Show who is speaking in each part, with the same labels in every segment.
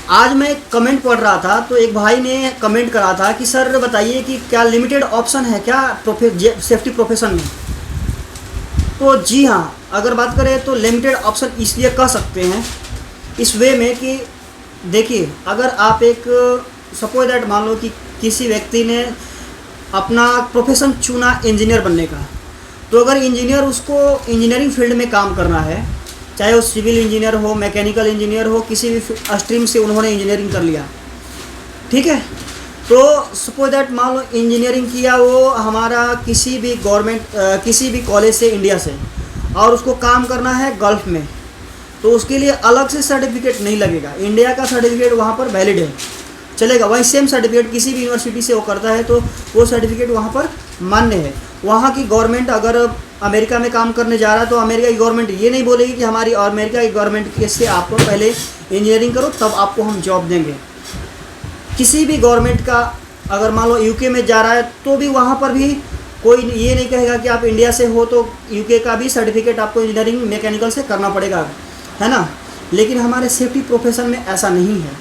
Speaker 1: आज मैं एक कमेंट पढ़ रहा था, तो एक भाई ने कमेंट करा था कि सर बताइए कि क्या लिमिटेड ऑप्शन है क्या सेफ्टी प्रोफेशन में। तो जी हाँ, अगर बात करें तो लिमिटेड ऑप्शन इसलिए कह सकते हैं इस वे में कि देखिए, अगर आप एक सपोज दैट मान लो कि किसी व्यक्ति ने अपना प्रोफेशन चुना इंजीनियर बनने का, तो अगर इंजीनियर उसको इंजीनियरिंग फील्ड में काम करना है, चाहे वो सिविल इंजीनियर हो, मैकेनिकल इंजीनियर हो, किसी भी स्ट्रीम से उन्होंने इंजीनियरिंग कर लिया, ठीक है। तो सपोज दैट मान लो इंजीनियरिंग किया वो हमारा किसी भी किसी भी कॉलेज से इंडिया से, और उसको काम करना है गल्फ़ में, तो उसके लिए अलग से सर्टिफिकेट नहीं लगेगा। इंडिया का सर्टिफिकेट वहाँ पर वैलिड है, चलेगा। वही सेम सर्टिफिकेट किसी भी यूनिवर्सिटी से वो करता है तो वो सर्टिफिकेट वहाँ पर मान्य है। वहाँ की गवर्नमेंट अगर अमेरिका में काम करने जा रहा है तो अमेरिका की गवर्नमेंट ये नहीं बोलेगी कि हमारी अमेरिका की गवर्नमेंट से आपको पहले इंजीनियरिंग करो तब आपको हम जॉब देंगे। किसी भी गवर्नमेंट का अगर मान लो यूके में जा रहा है तो भी वहाँ पर भी कोई ये नहीं कहेगा कि आप इंडिया से हो तो यूके का भी सर्टिफिकेट आपको इंजीनियरिंग मैकेनिकल से करना पड़ेगा, है ना। लेकिन हमारे सेफ्टी प्रोफेशन में ऐसा नहीं है,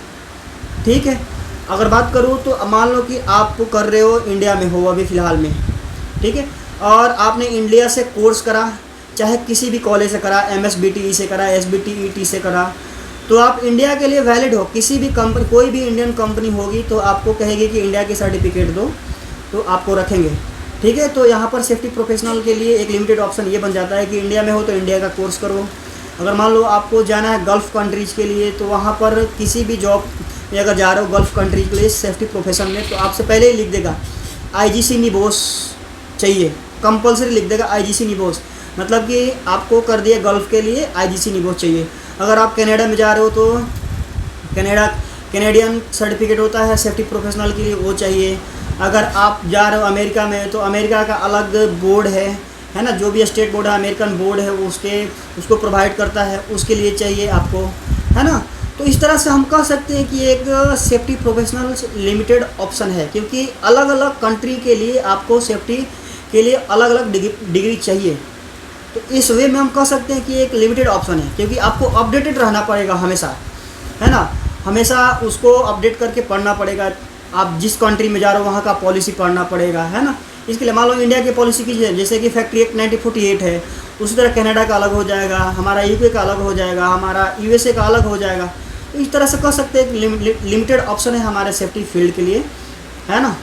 Speaker 1: ठीक है। अगर बात करूँ तो मान लो कि आप कर रहे हो इंडिया में हो अभी फ़िलहाल में, ठीक है, और आपने इंडिया से कोर्स करा, चाहे किसी भी कॉलेज से करा, MSBTE से करा, SBTET से करा, तो आप इंडिया के लिए वैलिड हो। किसी भी कंपनी, कोई भी इंडियन कंपनी होगी तो आपको कहेगी कि इंडिया के सर्टिफिकेट दो तो आपको रखेंगे, ठीक है। तो यहाँ पर सेफ्टी प्रोफेशनल के लिए एक लिमिटेड ऑप्शन ये बन जाता है कि इंडिया में हो तो इंडिया का कोर्स करो। अगर मान लो आपको जाना है गल्फ़ कंट्रीज़ के लिए, तो वहाँ पर किसी भी जॉब में अगर जा रहे हो गल्फ़ कंट्रीज के लिए सेफ्टी प्रोफेशन में, तो आपसे पहले ही लिख देगा IGC निबोस चाहिए, कंपलसरी लिख देगा IGC निबोस, मतलब कि आपको कर दिया गल्फ़ के लिए IGC निबोस चाहिए। अगर आप कनाडा में जा रहे हो तो कैनेडियन सर्टिफिकेट होता है सेफ्टी प्रोफेशनल के लिए, वो चाहिए। अगर आप जा रहे हो अमेरिका में तो अमेरिका का अलग बोर्ड है ना, जो भी स्टेट बोर्ड है, अमेरिकन बोर्ड है, वो उसको प्रोवाइड करता है, उसके लिए चाहिए आपको, है ना। तो इस तरह से हम कह सकते हैं कि एक सेफ्टी प्रोफेशनल लिमिटेड ऑप्शन है, क्योंकि अलग अलग कंट्री के लिए आपको सेफ्टी के लिए अलग अलग डिग्री चाहिए। तो इस वे में हम कह सकते हैं कि एक लिमिटेड ऑप्शन है, क्योंकि आपको अपडेटेड रहना पड़ेगा हमेशा, है ना। हमेशा उसको अपडेट करके पढ़ना पड़ेगा। आप जिस कंट्री में जा रहे हो वहाँ का पॉलिसी पढ़ना पड़ेगा, है ना। इसके लिए मान लो इंडिया की पॉलिसी की जैसे कि फैक्ट्री एक्ट 1948 है, उसी तरह कनाडा का अलग हो जाएगा, हमारा यूके का अलग हो जाएगा, हमारा USA का अलग हो जाएगा। तो इस तरह से कह सकते हैं कि लिमिटेड ऑप्शन है हमारे सेफ्टी फील्ड के लिए, है ना।